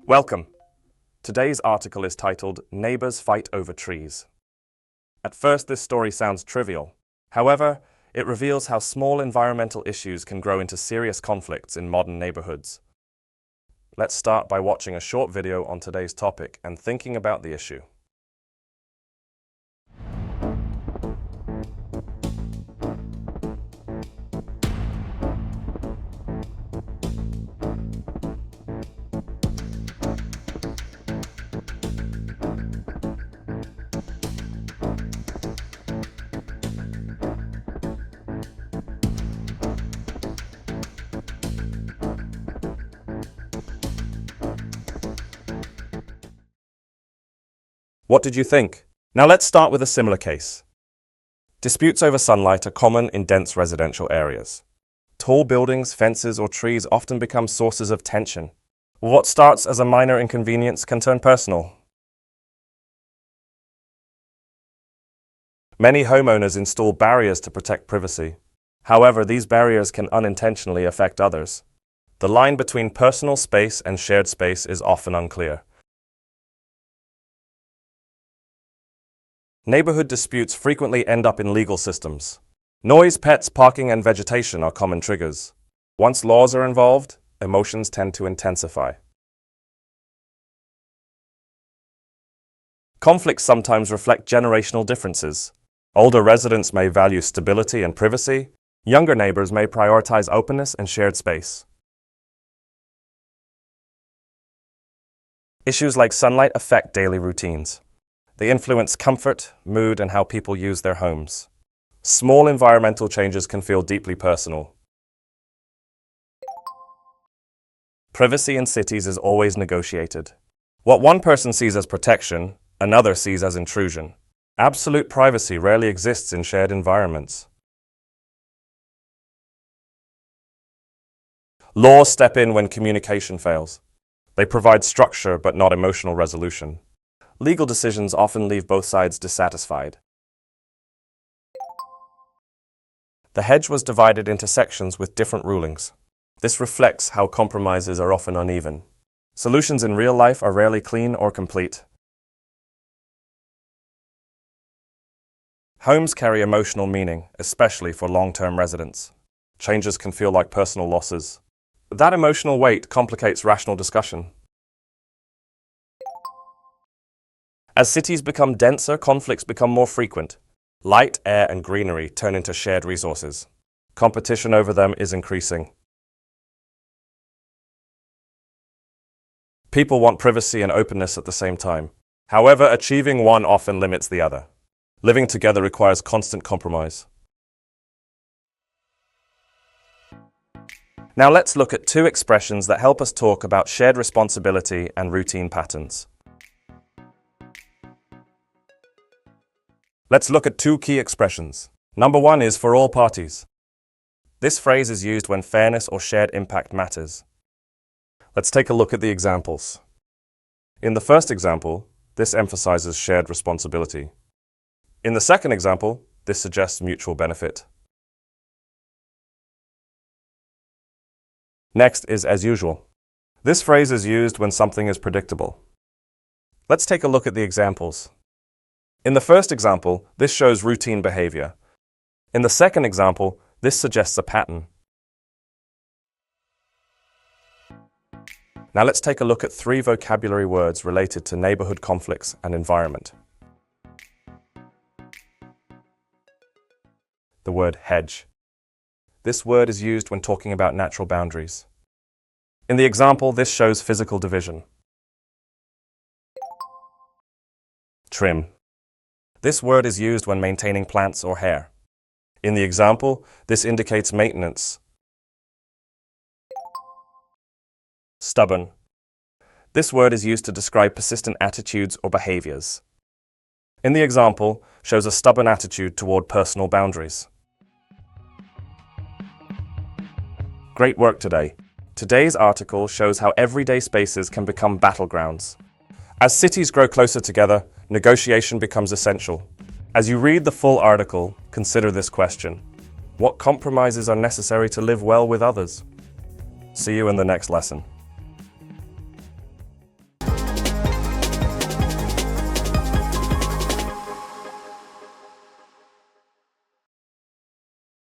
Welcome. Today's article is titled Neighbors Fight Over Trees. At first, this story sounds trivial. However, it reveals how small environmental issues can grow into serious conflicts in modern neighborhoods. Let's start by watching a short video on today's topic and thinking about the issue. What did you think? Now let's start with a similar case. Disputes over sunlight are common in dense residential areas. Tall buildings, fences, or trees often become sources of tension. What starts as a minor inconvenience can turn personal. Many homeowners install barriers to protect privacy. However, these barriers can unintentionally affect others. The line between personal space and shared space is often unclear. Neighborhood disputes frequently end up in legal systems. Noise, pets, parking, and vegetation are common triggers. Once laws are involved, emotions tend to intensify. Conflicts sometimes reflect generational differences. Older residents may value stability and privacy. Younger neighbors may prioritize openness and shared space. Issues like sunlight affect daily routines. They influence comfort, mood, and how people use their homes. Small environmental changes can feel deeply personal. Privacy in cities is always negotiated. What one person sees as protection, another sees as intrusion. Absolute privacy rarely exists in shared environments. Laws step in when communication fails. They provide structure but not emotional resolution. Legal decisions often leave both sides dissatisfied. The hedge was divided into sections with different rulings. This reflects how compromises are often uneven. Solutions in real life are rarely clean or complete. Homes carry emotional meaning, especially for long-term residents. Changes can feel like personal losses. That emotional weight complicates rational discussion. As cities become denser, conflicts become more frequent. Light, air, and greenery turn into shared resources. Competition over them is increasing. People want privacy and openness at the same time. However, achieving one often limits the other. Living together requires constant compromise. Now let's look at two expressions that help us talk about shared responsibility and routine patterns. Let's look at two key expressions. Number one is for all parties. This phrase is used when fairness or shared impact matters. Let's take a look at the examples. In the first example, this emphasizes shared responsibility. In the second example, this suggests mutual benefit. Next is as usual. This phrase is used when something is predictable. Let's take a look at the examples. In the first example, this shows routine behavior. In the second example, this suggests a pattern. Now let's take a look at three vocabulary words related to neighborhood conflicts and environment. The word hedge. This word is used when talking about natural boundaries. In the example, this shows physical division. Trim. This word is used when maintaining plants or hair. In the example, this indicates maintenance. Stubborn. This word is used to describe persistent attitudes or behaviors. In the example, shows a stubborn attitude toward personal boundaries. Great work today. Today's article shows how everyday spaces can become battlegrounds. As cities grow closer together, negotiation becomes essential. As you read the full article, consider this question. What compromises are necessary to live well with others? See you in the next lesson.